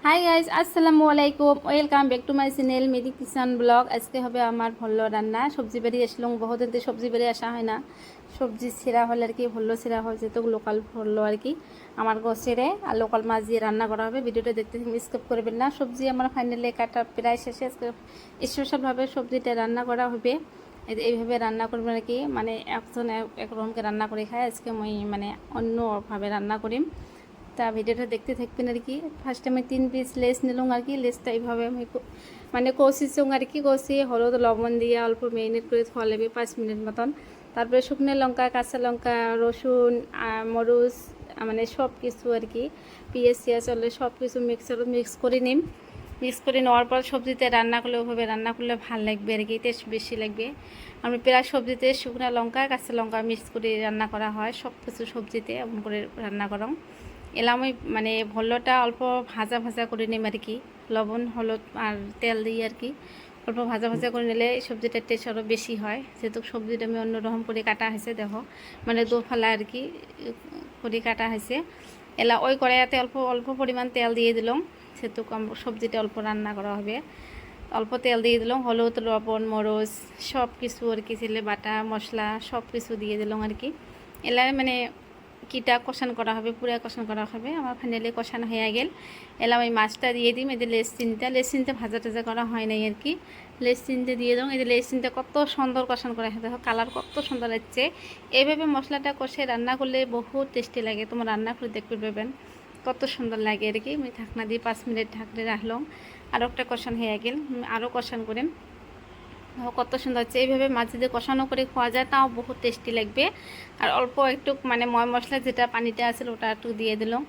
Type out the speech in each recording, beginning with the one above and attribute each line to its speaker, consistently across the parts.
Speaker 1: High guys, আসসালামু আলাইকুম। Welcome back to my channel মেদি কিচেন ব্লগ। আজকে হবে আমার ভল্লো রান্না। সবজি বাড়ি আসলাম, বহুদিন তো সবজি বাড়ি আসা হয় না। সবজি ছেঁড়া হলে আর কি ভল্লো ছেঁড়া হয়, যেহেতু লোকাল ভল্লো আর কি আমার ছেড়ে আর লোকাল মাছ দিয়ে রান্না করা হবে। ভিডিওটা দেখতে স্কিপ করবেন না। সবজি আমার ফাইনালি কাটা প্রায় শেষে। আজকে স্পেশালভাবে সবজিটা রান্না করা হবে। এইভাবে রান্না করবেন আর কি, মানে একজন একরকমকে রান্না করে খায়। আজকে আমি মানে অন্যভাবে রান্না করি। তা ভিডিওটা দেখতে থাকবেন আর কি। ফার্স্টে আমি 3 পিস লেস নিলাম আর কি। লেসটা এইভাবে আমি মানে কষিছুং আর কি, কষিয়ে হলুদ লবণ দিয়ে অল্প মেরিনেট করে থোয়া লাগবে 5 মিনিট মতন। তারপরে শুকনো লঙ্কা, কাঁচা লঙ্কা, রসুন, মরিচ, মানে সব কিছু আর কি, পেঁয়াজ চলে সব কিছু মিক্স করে নিম। মিক্স করে নেওয়ার পর সবজিতে রান্না করলে ওভাবে রান্না করলে ভালো লাগবে আর কি, টেস্ট বেশি লাগবে। আমি প্রায় সবজিতে শুকনো লঙ্কা, কাঁচা লঙ্কা মিক্স করে রান্না করা হয়, সব কিছু সবজিতে এমন করে রান্না করা। এলাম আমি মানে ভল্লটা অল্প ভাজা ভাজা করে নিম আর কি, লবণ হলুদ আর তেল দিয়ে আর কি। অল্প ভাজা ভাজা করে নিলে সবজিটার টেস্ট আরও বেশি হয়। যেহেতু সবজিটা আমি অন্যরকম করে কাটা হয়েছে, দেখো মানে দোফালা আর কি করে কাটা হয়েছে। এলা ওই কড়াইতে অল্প অল্প পরিমাণ তেল দিয়ে দিলাম, সেহেতু সবজিটা অল্প রান্না করা হবে। অল্প তেল দিয়ে দিলাম, হলুদ লবণ মরিচ সব কিছু আর কি, ছেলে বাটা মশলা সব কিছু দিয়ে দিলাম আর কি। এলা মানে কিটা কষান করা হবে, পুরা কষান করা হবে। আমার ফাইনালি কষানো হয়ে গেল। এলাম আমি মাছটা দিয়ে দিই। এদের লেস চিনতে ভাজা টাজা করা হয় নাই আর কি, লেস চিনতে দিয়ে দাও। এদের লেস চিনতে কত সুন্দর কষান করা হয়, দেখো কালার কত সুন্দর লাগছে। এইভাবে মশলাটা কষে রান্না করলে বহুত টেস্টি লাগে। তোমার রান্না করে দেখতে পাবেন কত সুন্দর লাগে আর কি। আমি ঢাকনা দিয়ে 5 মিনিট ঢাকলে রাখলাম। আরও একটা কষান হয়ে গেল, আরও কষান করে কত সুন্দর হচ্ছে। এইভাবে মাছ যদি কষানো করে খাওয়া যায় তাও বহুত টেস্টি লাগবে। আর অল্প একটু মানে ময় মশলা যেটা পানিটা আছে ওটা একটু দিয়ে দিলাম।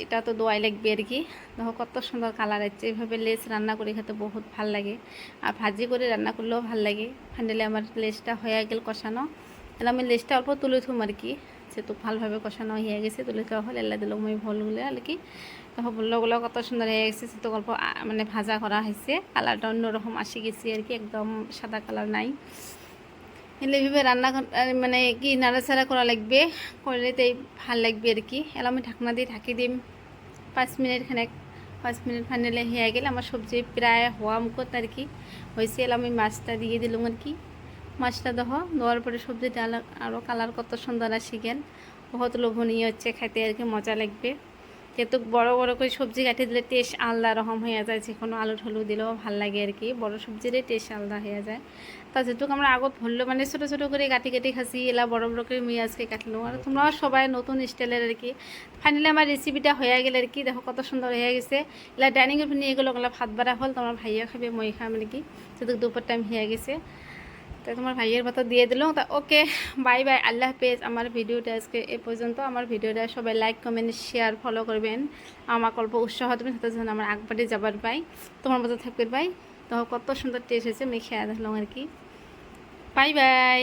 Speaker 1: এটা তো দোয়াই লাগবে আর কি। দেখো কত সুন্দর কালার হচ্ছে। এইভাবে লেস রান্না করে খেতে বহুত ভাল লাগে, আর ভাজি করে রান্না করলেও ভাল লাগে। ফাইনালি আমার লেসটা হয়ে গেল কষানো। তাহলে আমি লেসটা অল্প তুলে থুম আর কি, যেহেতু ভালোভাবে কষানো হয়ে গেছে। তুলে খাওয়া হলে এলা দিলাম আমি ভলগুলো আর কি। দেখো ভলগুলো কত সুন্দর হয়ে গেছে, সেহেতু অল্প মানে ভাজা করা হয়েছে। কালারটা অন্যরকম আসি গেছে আর কি, একদম সাদা কালার নাই। এলে এইভাবে রান্না মানে কি নাড়াচাড়া করা লাগবে, করলেতেই ভাল লাগবে আর কি। এলা আমি ঢাকনা দিয়ে ঢাকি দিম 5 মিনিট খানেক। 5 মিনিট ফাইনালে হয়ে গেলে আমার সবজি প্রায় হওয়া মুখত আর কি হয়েছে। এলা আমি মাছটা দিয়ে দিলাম আর কি। মাছটা দেখো দেওয়ার পরে সবজিটা আরও কালার কত সুন্দর আসি গেল। বহুত লোভনীয় হচ্ছে খাইতে আর কি, মজা লাগবে। যেহেতু বড় বড় করে সবজি কাটি দিলে টেস্ট আলাদা রকম হয়ে যায়, যে কোনো আলু ঠলু দিলেও ভাল লাগে আর কি। বড় সবজিরই টেস্ট আলাদা হয়ে যায়। তা যেহেতু আমরা আগত ভরলো মানে ছোটো ছোটো করে কাটি কাটি খাসি, এলা বড় বড় করে মুই আজকে কাটলো। আর তোমরাও সবাই নতুন স্টাইলের আর কি। ফাইনালি আমার রেসিপিটা হয়ে গেলে আর কি, দেখো কত সুন্দর হয়ে গেছে। এলা ডাইনিংয়ে নিয়ে গেলো, ওগুলো ভাত বাড়া হল। তোমার ভাইয়া খাবে, মই খাম আর কি, যেহেতু দুপুর টাইম হয়ে গেছে। তাই তোমার ভাইয়ের মতো দিয়ে দিলাম। তা ওকে, বাই বাই, আল্লাহ হাফেজ। আমার ভিডিওটা আজকে এ পর্যন্ত। আমার ভিডিওটা সবাই লাইক কমেন্ট শেয়ার ফলো করবেন, আমাকে অল্প উৎসাহ দেবেন, সাথে যেন আমার আগবাড়ি যাবার পাই। তোমার মতো থাকবে ভাই। তো কত সুন্দর টেস্ট হয়েছে, আমি খেয়ে দেখলাম আর কি। Bye bye.